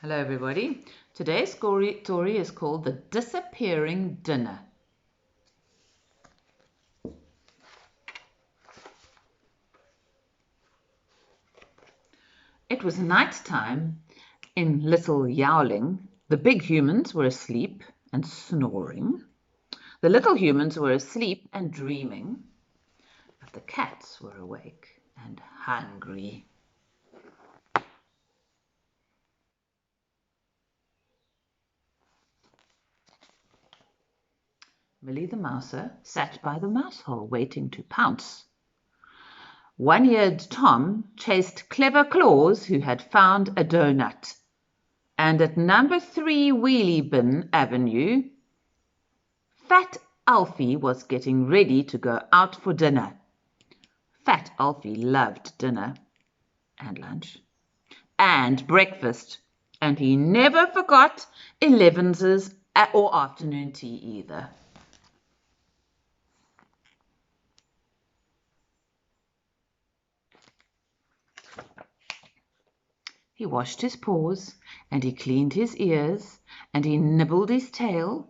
Hello everybody. Today's story is called The Disappearing Dinner. It was night time in Little Yowling. The big humans were asleep and snoring. The little humans were asleep and dreaming. But the cats were awake and hungry. Millie the Mouser sat by the mouse hole waiting to pounce. One-eared Tom chased Clever Claus, who had found a doughnut. And at number 3 Wheelie Bin Avenue, Fat Alfie was getting ready to go out for dinner. Fat Alfie loved dinner and lunch and breakfast, and he never forgot 11's or afternoon tea either. He washed his paws, and he cleaned his ears, and he nibbled his tail.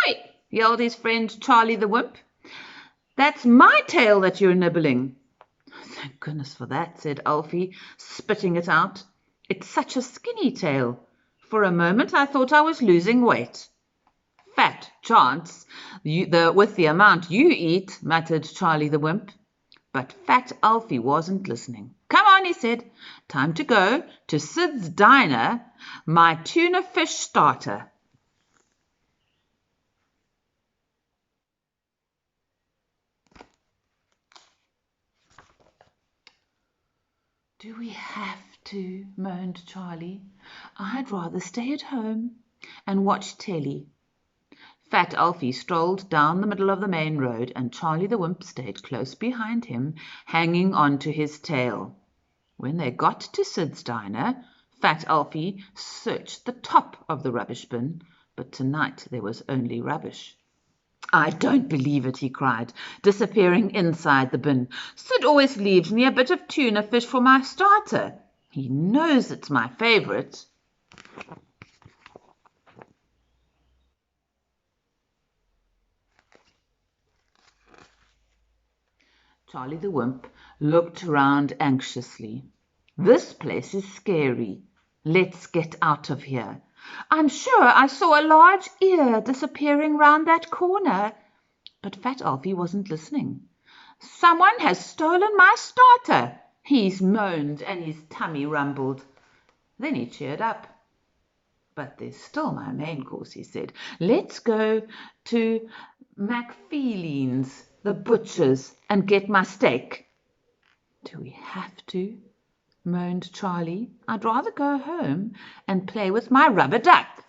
"Oi!" yelled his friend Charlie the Wimp. "That's my tail that you're nibbling." "Thank goodness for that," said Alfie, spitting it out. "It's such a skinny tail. For a moment I thought I was losing weight." "Fat chance, with the amount you eat," muttered Charlie the Wimp. But Fat Alfie wasn't listening. "Come on," he said. "Time to go to Sid's Diner, my tuna fish starter." "Do we have to?" moaned Charlie. "I'd rather stay at home and watch telly." Fat Alfie strolled down the middle of the main road, and Charlie the Wimp stayed close behind him, hanging on to his tail. When they got to Sid's Diner, Fat Alfie searched the top of the rubbish bin, but tonight there was only rubbish. "I don't believe it," he cried, disappearing inside the bin. "Sid always leaves me a bit of tuna fish for my starter. He knows it's my favourite." Charlie the Wimp looked around anxiously. "This place is scary. Let's get out of here. I'm sure I saw a large ear disappearing round that corner." But Fat Alfie wasn't listening. "Someone has stolen my starter," he moaned, and his tummy rumbled. Then he cheered up. "But there's still my main course," he said. "Let's go to McFeeline's, the butcher's, and get my steak." "Do we have to?" moaned Charlie. "I'd rather go home and play with my rubber duck."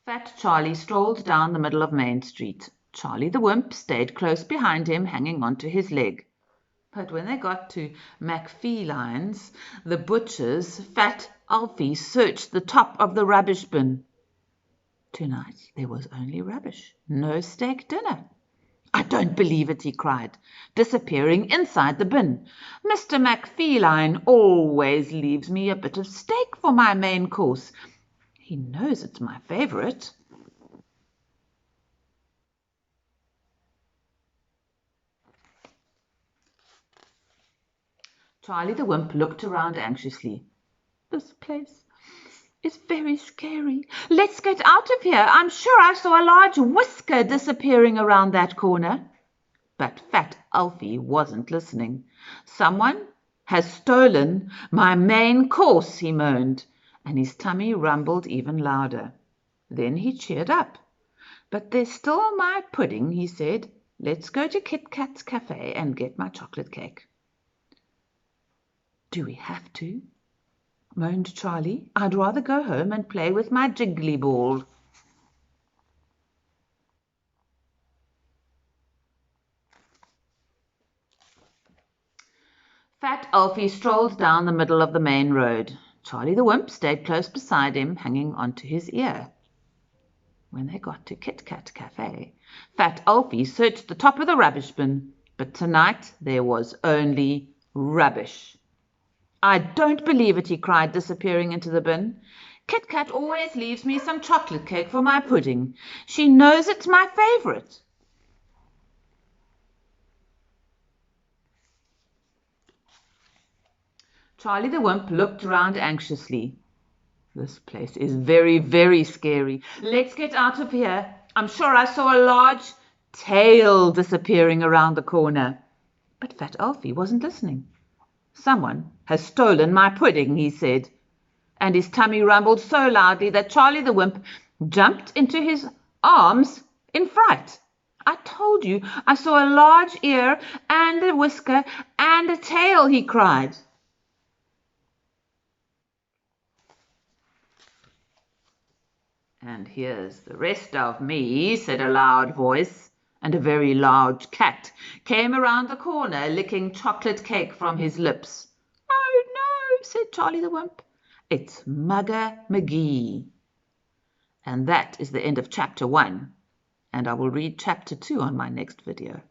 Fat Charlie strolled down the middle of Main Street. Charlie the Wimp stayed close behind him, hanging on to his leg. But when they got to McFeeline's, the butcher's, Fat Alfie searched the top of the rubbish bin. Tonight there was only rubbish, no steak dinner. "I don't believe it," he cried, disappearing inside the bin. "Mr. McFeeline always leaves me a bit of steak for my main course. He knows it's my favourite." Charlie the Wimp looked around anxiously. "This place is very scary. Let's get out of here. I'm sure I saw a large whisker disappearing around that corner." But Fat Alfie wasn't listening. "Someone has stolen my main course," he moaned, and his tummy rumbled even louder. Then he cheered up. "But there's still my pudding," he said. "Let's go to Kit Kat's cafe and get my chocolate cake." "Do we have to?" moaned Charlie. "I'd rather go home and play with my jiggly ball." Fat Alfie strolled down the middle of the main road. Charlie the Wimp stayed close beside him, hanging onto his ear. When they got to Kit Kat Cafe, Fat Alfie searched the top of the rubbish bin, But tonight there was only rubbish. I don't believe it, he cried, disappearing into the bin. Kit Kat always leaves me some chocolate cake for my pudding. She knows it's my favourite. Charlie the Wimp looked round anxiously. This place is very, very scary. Let's get out of here. I'm sure I saw a large tail disappearing around the corner. But Fat Alfie wasn't listening. Someone has stolen my pudding, he said, and his tummy rumbled so loudly that Charlie the Wimp jumped into his arms in fright. I told you I saw a large ear and a whisker and a tail, he cried. And here's the rest of me, said a loud voice, and a very large cat came around the corner, licking chocolate cake from his lips. Oh, no, said Charlie the Wimp. It's Mugger McGee. And that is the end of chapter 1, and I will read chapter 2 on my next video.